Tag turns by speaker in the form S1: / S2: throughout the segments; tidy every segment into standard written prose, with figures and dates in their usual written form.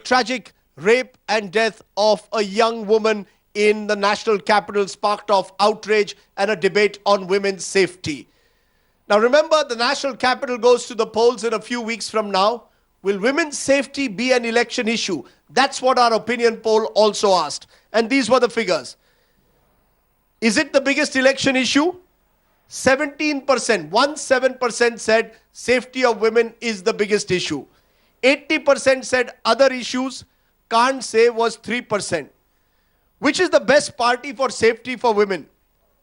S1: tragic rape and death of a young woman in the national capital sparked off outrage and a debate on women's safety. Now remember, the national capital goes to the polls in a few weeks from now. Will women's safety be an election issue? That's what our opinion poll also asked. And these were the figures. Is it the biggest election issue? 17%, 17% said safety of women is the biggest issue. 80% said other issues, can't say was 3%. Which is the best party for safety for women?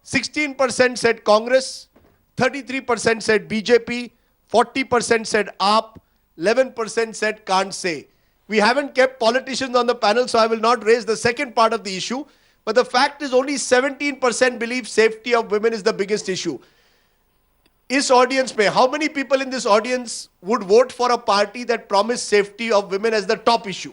S1: 16% said Congress, 33% said BJP, 40% said AAP, 11% said can't say. We haven't kept politicians on the panel, so I will not raise the second part of the issue. But the fact is only 17% believe safety of women is the biggest issue. Is audience mein, how many people in this audience would vote for a party that promised safety of women as the top issue?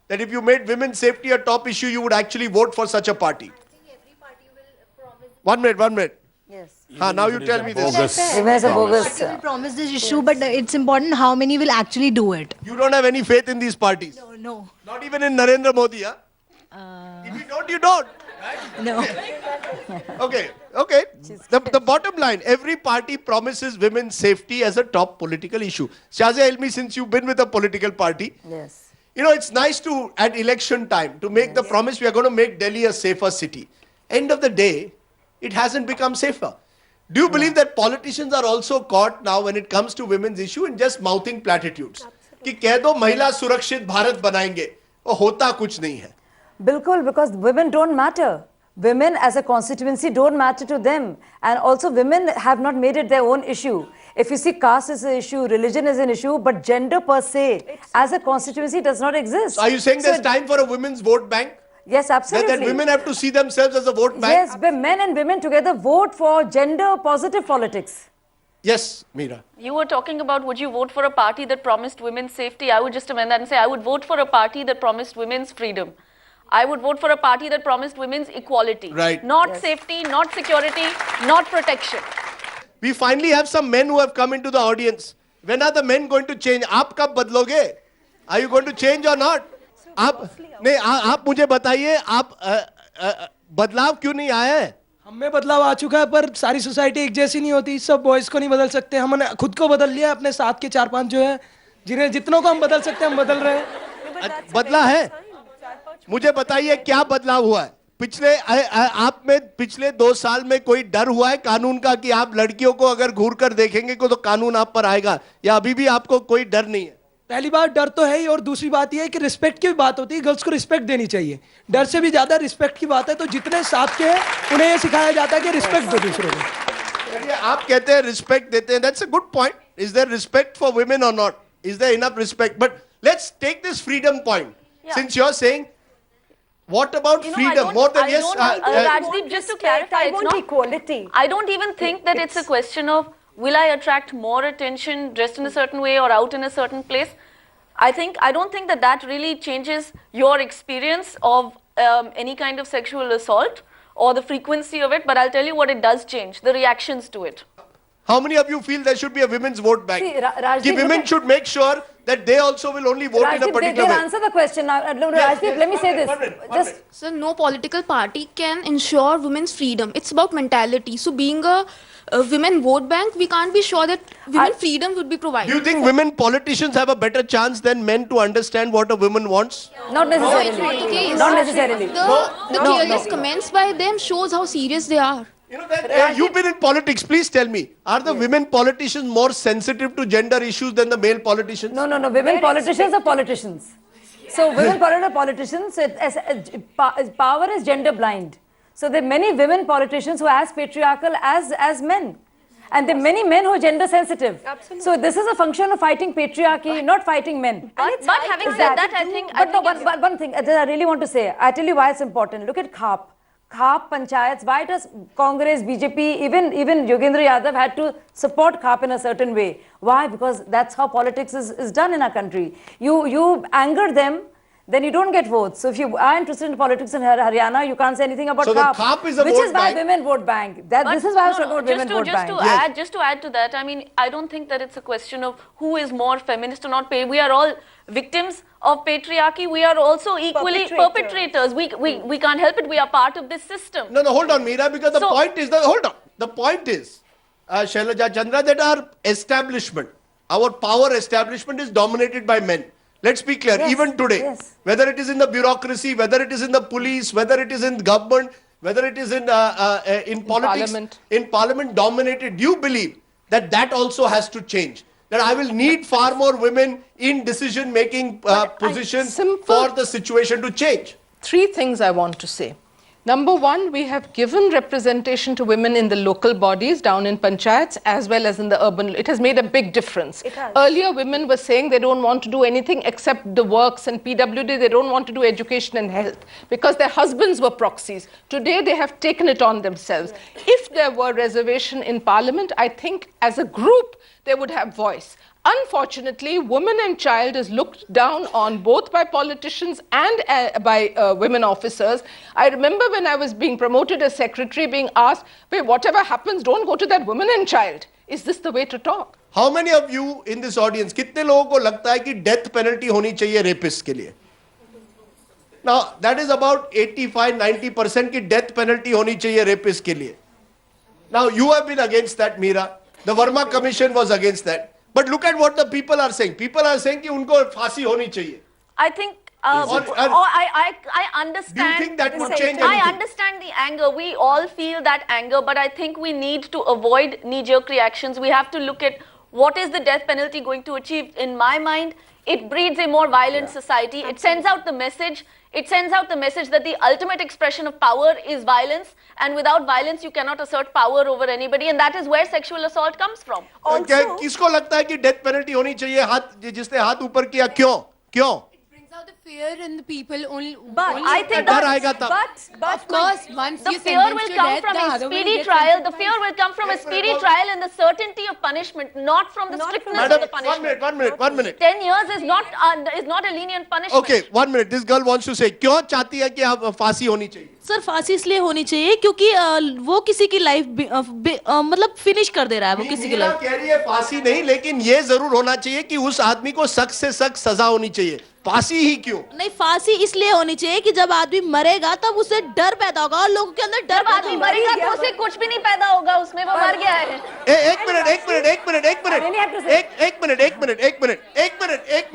S1: That if you made women's safety a top issue, you would actually vote for such a party?
S2: I think every party will promise.
S1: 1 minute.
S3: Yes.
S1: Now you tell me this.
S3: Women is a bogus.
S2: Party will promise this issue, but it's important how many will actually do it.
S1: You don't have any faith in these parties?
S2: No.
S1: Not even in Narendra Modi, huh? If you don't, you don't.
S2: No.
S1: Okay. The bottom line, every party promises women's safety as a top political issue. Shazia Ilmi, since you've been with a political party,
S3: Yes.
S1: you know, it's nice to, at election time, to make the promise we are going to make Delhi a safer city. End of the day, it hasn't become safer. Do you believe that politicians are also caught now when it comes to women's issue in just mouthing platitudes? कि कह दो महिला सुरक्षित भारत बनाएंगे, वो होता कुछ नहीं है.
S3: Bilkul, because women don't matter. Women as a constituency don't matter to them. And also women have not made it their own issue. If you see caste is an issue, religion is an issue, but gender per se as a constituency does not exist.
S1: So are you saying there's time for a women's vote bank?
S3: Yes, absolutely.
S1: That women have to see themselves as a vote bank?
S3: Yes, men and women together vote for gender positive politics.
S1: Yes, Meera.
S4: You were talking about would you vote for a party that promised women's safety? I would just amend that and say I would vote for a party that promised women's freedom. I would vote for a party that promised women's equality.
S1: Right.
S4: Not safety, not security, not protection.
S1: We finally have some men who have come into the audience. When are the men going to change? आप कब बदलोगे? Are you going to change or not? आप मुझे बताइए, आप बदलाव क्यों नहीं आया है?
S5: हम में बदलाव आ चुका है, पर सारी सोसाइटी एक जैसी नहीं होती. सब बॉयज को नहीं बदल सकते. हमने खुद को बदल लिया, अपने साथ के 4-5 जो है, जिन्हें जितनों को हम बदल सकते हैं हम बदल रहे हैं.
S1: बदला है? मुझे बताइए क्या बदलाव हुआ है? आप में पिछले 2 साल में कोई डर हुआ है कानून का कि आप लड़कियों को अगर घूर कर देखेंगे तो कानून आप पर आएगा, या अभी भी आपको कोई डर नहीं है?
S5: पहली बात डर तो है ही, और दूसरी बात यह है कि रिस्पेक्ट की बात होती है. गर्ल्स को रिस्पेक्ट देनी चाहिए. डर से भी ज्यादा रिस्पेक्ट की बात है. तो जितने साथ के हैं उन्हें यह सिखाया जाता है कि रिस्पेक्ट दो दूसरों को.
S1: आप कहते हैं रिस्पेक्ट देते हैं. That's a good point. Is there respect for women or not? Is there enough respect? But let's take this freedom point. Since you are saying, what about freedom? More than yes.
S4: Rajdeep, just to clarify,
S3: I
S4: it's
S3: want
S4: not
S3: equality.
S4: I don't even think that it's a question of will I attract more attention dressed in a certain way or out in a certain place. I don't think that really changes your experience of any kind of sexual assault or the frequency of it. But I'll tell you what it does change: the reactions to it.
S1: How many of you feel there should be a women's vote bank?
S3: See, Rajdeep,
S1: women should make sure that they also will only vote in a particular
S3: they'll
S1: way.
S3: answer the question. Rajdeep, let me say this.
S6: So no political party can ensure women's freedom. It's about mentality. So being a women vote bank, we can't be sure that women freedom would be provided.
S1: Do you think women politicians have a better chance than men to understand what a woman wants?
S3: Not necessarily.
S6: It's not the case.
S3: Not necessarily.
S6: The careless comments by them shows how serious they are.
S1: You know that you've been in politics. Please tell me, are the women politicians more sensitive to gender issues than the male politicians?
S3: No. Women politicians are politicians. So women are politicians. Power is gender blind. So there are many women politicians who are as patriarchal as men. And there are many men who are gender sensitive.
S2: Absolutely.
S3: So this is a function of fighting patriarchy, not fighting men.
S4: But having said that, I think
S3: one thing I really want to say. I tell you why it's important. Look at KHAP. KHAP, panchayats, why does Congress, BJP, even Yogendra Yadav had to support KHAP in a certain way? Why? Because that's how politics is done in our country. You anger them, then you don't get votes. So if you are interested in politics in Haryana, you can't say anything about
S1: So the
S3: CAP,
S1: CAP is a
S3: which
S1: vote
S3: is why
S1: bank.
S3: women vote bank. This is why I was talking about women vote bank.
S4: Just to add to that, I mean, I don't think that it's a question of who is more feminist or not. We are all victims of patriarchy. We are also equally perpetrators. We can't help it. We are part of this system.
S1: No, hold on, Meera, because the
S4: So-
S1: point is, the point is, Shailaja Chandra, that our establishment, our power establishment is dominated by men. Let's be clear,
S3: Yes,
S1: even today,
S3: yes.
S1: whether it is in the bureaucracy, whether it is in the police, whether it is in government, whether it is in politics,
S7: parliament.
S1: in parliament dominated, do you believe that that also has to change? That I will need far more women in decision-making positions
S7: simple-
S1: for the situation to change.
S7: 3 things I want to say. Number 1, we have given representation to women in the local bodies down in panchayats as well as in the urban. It has made a big difference. Earlier, women were saying they don't want to do anything except the works and PWD. They don't want to do education and health because their husbands were proxies. Today, they have taken it on themselves. If there were reservation in parliament, I think as a group, they would have voice. Unfortunately, women and child is looked down on both by politicians and by women officers. I remember when I was being promoted as secretary, being asked, "Wait, whatever happens, don't go to that women and child." Is this the way to talk?
S1: How many of you in this audience, कितने लोगों को लगता है कि death penalty होनी चाहिए rapist के लिए? Now that is about 85-90% की डेथ पेनल्टी होनी चाहिए रेपिस्ट के लिए. Now you have been against that, Meera. The Verma Commission was against that. But look at what the people are saying. People are saying कि उनको फांसी होनी चाहिए.
S4: I think I understand.
S1: Do you think that would change
S4: I
S1: anything?
S4: understand the anger. We all feel that anger, but I think we need to avoid knee-jerk reactions. We have to look at what is the death penalty going to achieve. In my mind, it breeds a more violent society. It sends out the message. It sends out the message that the ultimate expression of power is violence, and without violence, you cannot assert power over anybody, and that is where sexual assault comes from.
S1: किसको लगता है कि death penalty होनी चाहिए? हाथ जिसने हाथ ऊपर किया, क्यों?
S8: Brings out the fear in the people only.
S3: But
S8: only
S4: I think
S1: डर आएगा तब.
S3: But
S8: of course, once
S4: The
S8: you
S4: fear
S8: sentence
S4: will
S8: to
S4: come
S8: death,
S4: from
S8: the
S4: a
S8: other one
S4: speedy
S8: gets
S4: trial. The
S8: sentenced.
S4: fear will come from a speedy trial and the certainty of punishment, not from the strictness of
S1: Madam,
S4: the punishment.
S1: one minute.
S4: 10 years is not a lenient punishment.
S1: Okay, 1 minute. This girl wants to say, क्यों चाहती है कि आप फांसी होनी चाहिए?
S2: Sir फांसी इसलिए होनी चाहिए क्योंकि वो किसी की लाइफ मतलब फिनिश कर दे रहा है वो किसी की
S1: मीरा
S2: लाइफ.
S1: कह रही है फांसी नहीं, लेकिन ये जरूर होना चाहिए कि उस आदमी को सख्त से सख्त सजा होनी चाहिए. फांसी ही क्यों?
S2: नहीं फांसी इसलिए होनी चाहिए कि जब आदमी मरेगा तब उसे डर पैदा होगा और लोगों के अंदर डर
S4: जब आदमी मरेगा तो उसे कुछ भी नहीं पैदा होगा, उसमें वो मर गया है. एक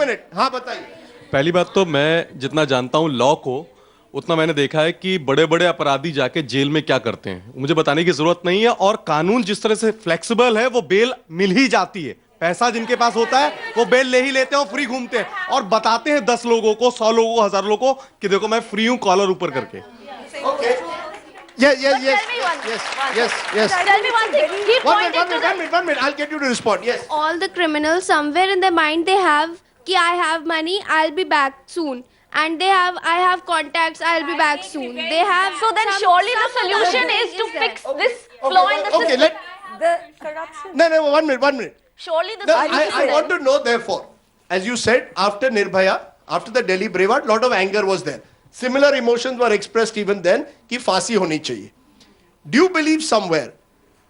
S4: मिनट. हाँ बताइए.
S9: पहली बात तो मैं जितना जानता हूँ लॉ को, उतना मैंने देखा है कि बड़े बड़े अपराधी जाके जेल में क्या करते हैं मुझे बताने की जरूरत नहीं है. और कानून जिस तरह से फ्लेक्सिबल है, वो बेल मिल ही जाती है. पैसा जिनके पास होता है वो बेल ले ही लेते हैं और फ्री घूमते हैं और बताते हैं 10 लोगों को, 100 लोगों को, 1000 लोगों को कि देखो मैं फ्री हूं कॉलर ऊपर करके.
S1: Yes.
S4: Tell me one thing. Keep pointing to the...
S1: One minute. I'll get you to respond. Yes.
S10: All the criminals, somewhere in their mind they have कि I have money, I'll be back soon. And I have contacts, I'll be back soon. They have.
S4: So then surely the solution is to fix this flaw in the system.
S3: the corruption.
S1: No, 1 minute.
S4: Surely the
S1: No,
S4: solution
S1: I
S4: is
S1: want to know, therefore, as you said, after Nirbhaya, after the Delhi Braveheart, lot of anger was there. Similar emotions were expressed even then, कि फांसी होनी चाहिए. Do you believe somewhere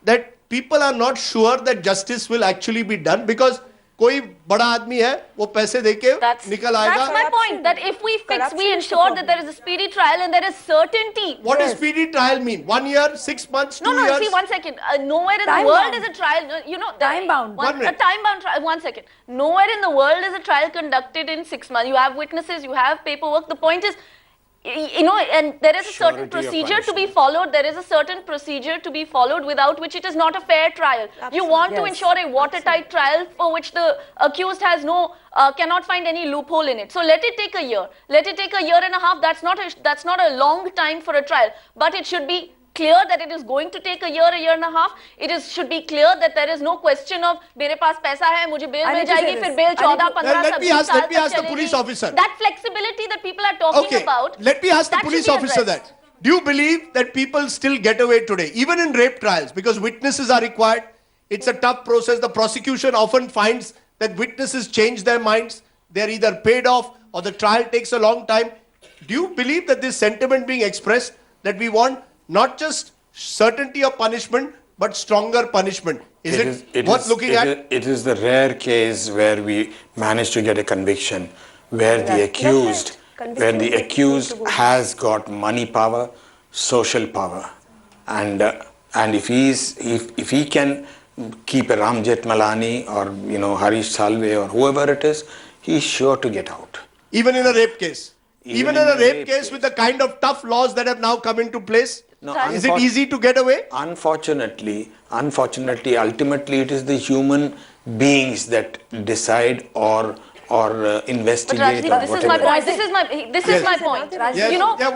S1: that people are not sure that justice will actually be done? Because कोई बड़ा आदमी है, वो पैसे देके निकल आएगा.
S4: That's my point, that if we fix, we ensure that there is a speedy trial and there is certainty.
S1: What does speedy trial mean? 1 year, 6 months, 2 years?
S4: No, see, 1 second. Nowhere in
S3: Time
S4: the world
S3: bound.
S4: is a trial, you know.
S3: Time bound.
S1: 1 minute.
S4: A time bound trial, 1 second. Nowhere in the world is a trial conducted in 6 months. You have witnesses, you have paperwork. The point is, you know, and there is a certain procedure to be followed. There is a certain procedure to be followed without which it is not a fair trial. You want to ensure a watertight trial for which the accused has cannot find any loophole in it. So let it take a year. Let it take a year and a half. That's not a long time for a trial. But it should be clear that it is going to take a year and a half. Should be clear that there is no question of मेरे पास पैसा है, मुझे bail मिल जाएगी, फिर bail 14-15
S1: Let me ask the police officer.
S4: That flexibility that people are talking about.
S1: Let me ask the
S4: that
S1: police
S4: should be
S1: officer
S4: addressed.
S1: that. Do you believe that people still get away today, even in rape trials, because witnesses are required? It's a tough process. The prosecution often finds that witnesses change their minds. They're either paid off or the trial takes a long time. Do you believe that this sentiment being expressed, that we want not just certainty of punishment, but stronger punishment? Is it worth looking at?
S11: It is the rare case where we manage to get a conviction, where the accused has got money power, social power, and if he can keep a Ram Jethmalani or Harish Salve or whoever it is, he's sure to get out.
S1: Even in a rape case? Even in a rape case with the kind of tough laws that have now come into place?
S11: No,
S1: is it easy to get away?
S11: Unfortunately, ultimately it is the human beings that decide or investigate.
S4: But Rajdeep, this is my point.
S1: Yes.
S4: You know,
S1: Yeah,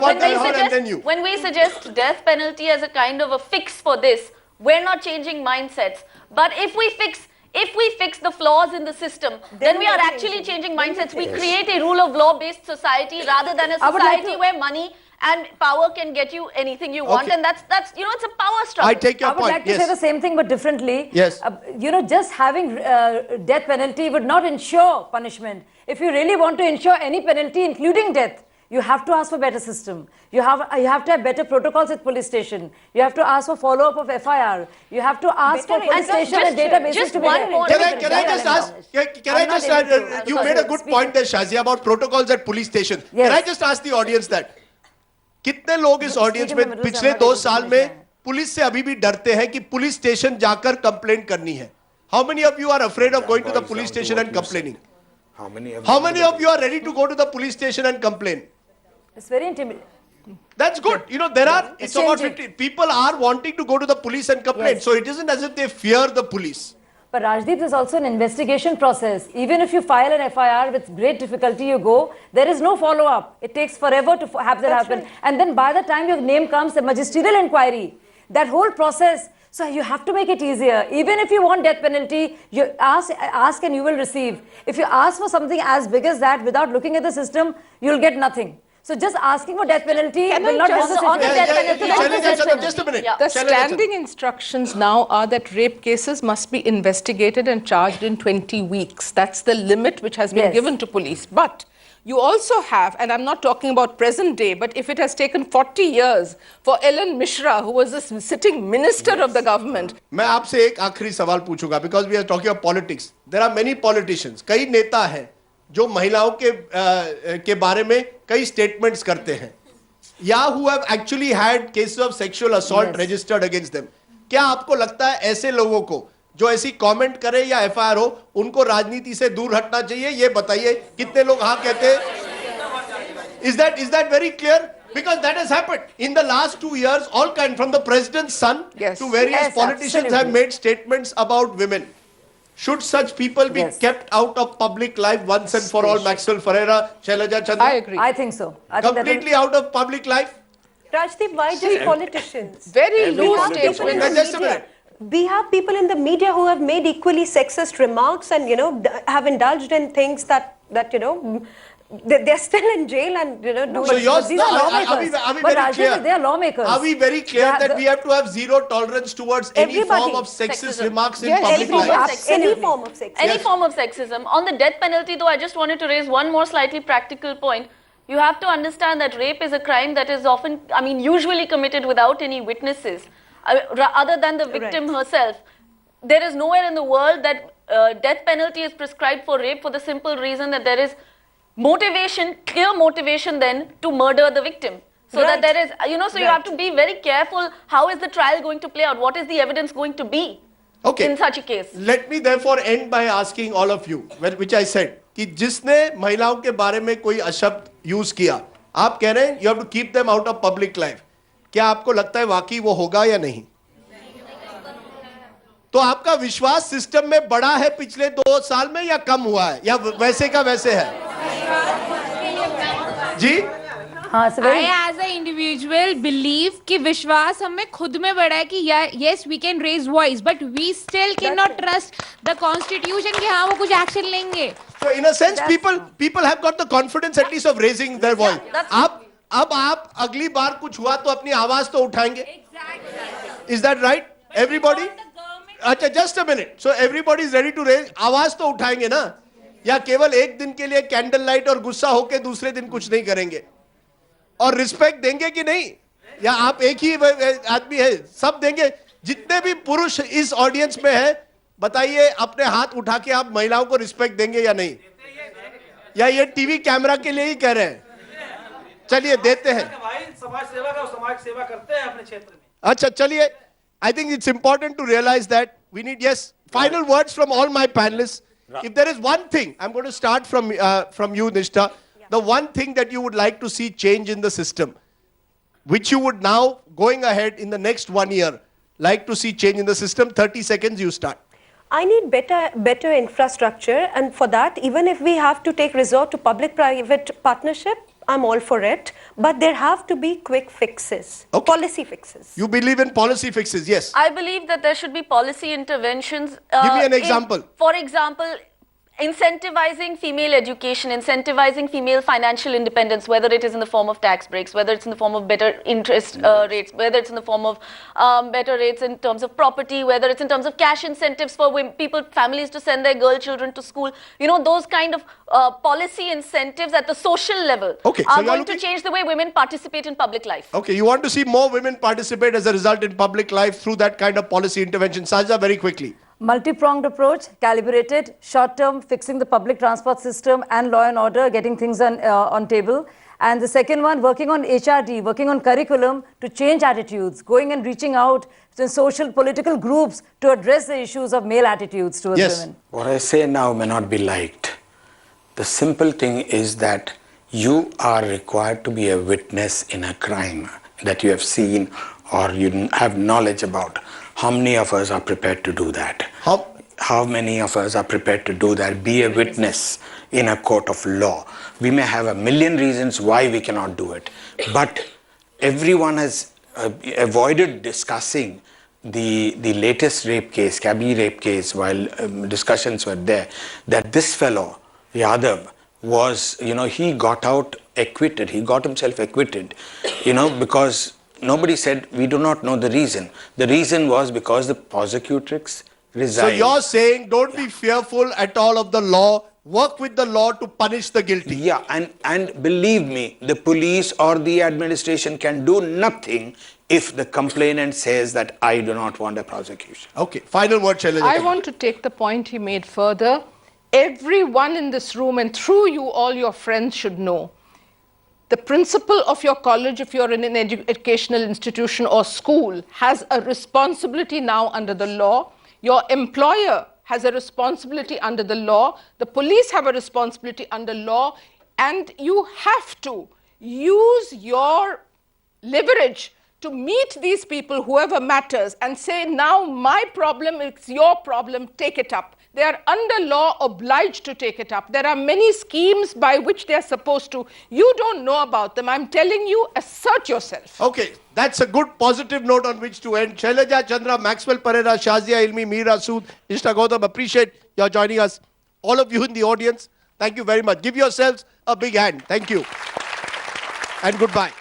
S4: when we suggest death penalty as a kind of a fix for this, we're not changing mindsets. But if we fix the flaws in the system, then we are actually changing mindsets. We create a rule of law based society rather than a society where money and power can get you anything you want. And that's it's a power struggle.
S1: I take your point.
S3: I would like to say the same thing but differently.
S1: Yes.
S3: Just having death penalty would not ensure punishment. If you really want to ensure any penalty, including death, you have to ask for better system. You have to have better protocols at police station. You have to ask for follow-up of FIR. You have to ask for police station and databases
S4: just
S3: to be
S4: one more.
S1: Can I just ask? You made a good point there, Shazia, about protocols at police station.
S3: Yes.
S1: Can I just ask the audience that? कितने लोग इस audience में पिछले 2 साल में police से अभी भी डरते हैं कि पुलिस स्टेशन जाकर कंप्लेंट करनी है? How many of you are afraid of going to the police station and complaining? How many of you are ready to go to the police station and complain?
S3: It's very intimidating.
S1: That's good. It's about 50. People are wanting to go to the police and complain.
S3: Yes.
S1: So it isn't as if they fear the police.
S3: But Rajdeep, there's also an investigation process. Even if you file an FIR with great difficulty, you go, there is no follow-up. It takes forever to have that happen. Right. And then by the time your name comes, the magisterial inquiry, that whole process. So you have to make it easier. Even if you want death penalty, you ask and you will receive. If you ask for something as big as that without looking at the system, you'll get nothing. So just asking for death penalty will not help the situation.
S1: Just a minute.
S7: The standing instructions now are that rape cases must be investigated and charged in 20 weeks. That's the limit which has been given to police. But you also have, and I'm not talking about present day, but if it has taken 40 years for Ellen Mishra, who was a sitting minister of the government.
S1: मैं आपसे एक आखिरी सवाल पूछूंगा because we are talking about politics. There are many politicians. कई नेता हैं जो महिलाओं के बारे में कई स्टेटमेंट्स करते हैं या who have actually had cases of sexual assault registered against them. क्या आपको लगता है ऐसे लोगों को जो ऐसी कमेंट करे या एफआईआर हो उनको राजनीति से दूर हटना चाहिए? ये बताइए कितने लोग हाँ कहते हैं? Is that very clear? Because that has happened in the last 2 years. All kind from the president's son to various politicians have made statements about women. Should such people be kept out of public life once and for all? Maxwell Ferreira, Shailaja Chandra?
S7: I agree.
S3: I think so.
S1: Completely out of public life?
S12: Rajdeep, why just politicians?
S7: Very loose statements.
S1: Just a minute.
S12: We have people in the media who have made equally sexist remarks and, have indulged in things that they're still in jail and,
S1: So
S3: these are lawmakers.
S1: Are we
S3: But
S1: very
S3: Rajdeep,
S1: clear?
S3: they are lawmakers.
S1: Are we very clear that we have to have zero tolerance towards any form of sexist remarks in public life?
S12: Any form of sexism.
S4: Any form of sexism. On the death penalty, though, I just wanted to raise one more slightly practical point. You have to understand that rape is a crime that is often, usually committed without any witnesses, other than the victim herself. There is nowhere in the world that death penalty is prescribed for rape for the simple reason that there is clear motivation then to murder the victim. So that there is, so you have to be very careful. How is the trial going to play out? What is the evidence going to be in such a case?
S1: Let me therefore end by asking all of you, which I said, कि जिसने महिलाओं के बारे में कोई अशब्द use किया, आप कह रहे हैं you have to keep them out of public life. क्या आपको लगता है वाकई वो होगा या नहीं? तो आपका विश्वास सिस्टम में बढ़ा है पिछले 2 साल में या कम हुआ है या वैसे का वैसे है? जी?
S8: I as an individual believe कि विश्वास हमें खुद में बढ़ा है कि yes we can raise voice but we still cannot trust the constitution कि हाँ वो कुछ action लेंगे.
S1: So in a sense people have got the confidence at least of raising their voice. अब आप अगली बार कुछ हुआ तो अपनी आवाज तो उठाएंगे? Is that right? Everybody? अच्छा just a minute. So everybody is ready to raise आवाज तो उठाएंगे ना? या केवल एक दिन के लिए कैंडल लाइट और गुस्सा होके दूसरे दिन कुछ नहीं करेंगे? और रिस्पेक्ट देंगे कि नहीं? या आप एक ही आदमी है, सब देंगे? जितने भी पुरुष इस ऑडियंस में है, बताइए अपने हाथ उठा के आप महिलाओं को रिस्पेक्ट देंगे या नहीं? या ये टीवी कैमरा के लिए ही कह रहे हैं? चलिए देते हैं।
S13: समाज सेवा का समाज सेवा करते हैं अपने क्षेत्र में।
S1: अच्छा चलिए, I think it's important to realize that we need, yes, final words from all my panelists. If there is one thing, I'm going to start from you, Nishtha, the one thing that you would like to see change in the system, which you would now, going ahead in the next 1 year, like to see change in the system. 30 seconds, you start.
S12: I need better infrastructure, and for that, even if we have to take resort to public-private partnership, I'm all for it. But there have to be quick fixes, policy fixes.
S1: You believe in policy fixes, yes?
S4: I believe that there should be policy interventions.
S1: Give me an example.
S4: For example, incentivizing female education, incentivizing female financial independence, whether it is in the form of tax breaks, whether it's in the form of better interest rates, whether it's in the form of better rates in terms of property, whether it's in terms of cash incentives for women, families to send their girl children to school. You know, those kind of policy incentives at the social level are going to change the way women participate in public life.
S1: Okay, you want to see more women participate as a result in public life through that kind of policy intervention. Sajda, very quickly.
S3: Multi-pronged approach, calibrated, short-term, fixing the public transport system and law and order, getting things on table. And the second one, working on HRD, working on curriculum to change attitudes, going and reaching out to social, political groups to address the issues of male attitudes towards women.
S11: What I say now may not be liked. The simple thing is that you are required to be a witness in a crime that you have seen or you have knowledge about. How many of us are prepared to do that? How many of us are prepared to do that? Be a witness in a court of law. We may have a million reasons why we cannot do it, but everyone has avoided discussing the latest rape case, Kabir rape case, while discussions were there, that this fellow, Yadav, was, he got out acquitted. He got himself acquitted, because nobody said, we do not know the reason. The reason was because the prosecutrix resigned.
S1: So you're saying don't be fearful at all of the law. Work with the law to punish the guilty.
S11: Yeah, and believe me, the police or the administration can do nothing if the complainant says that I do not want a prosecution.
S1: Okay, final word, Shailaja.
S7: I want to take the point he made further. Everyone in this room and through you, all your friends should know. The principal of your college, if you're in an educational institution or school, has a responsibility now under the law. Your employer has a responsibility under the law. The police have a responsibility under law. And you have to use your leverage to meet these people, whoever matters, and say, now my problem is your problem, take it up. They are under law obliged to take it up. There are many schemes by which they are supposed to. You don't know about them. I'm telling you, assert yourself.
S1: Okay, that's a good positive note on which to end. Shailaja Chandra, Maxwell Pereira, Shazia Ilmi, Meera Sood, Nishtha Gautam, appreciate your joining us. All of you in the audience, thank you very much. Give yourselves a big hand. Thank you. And goodbye.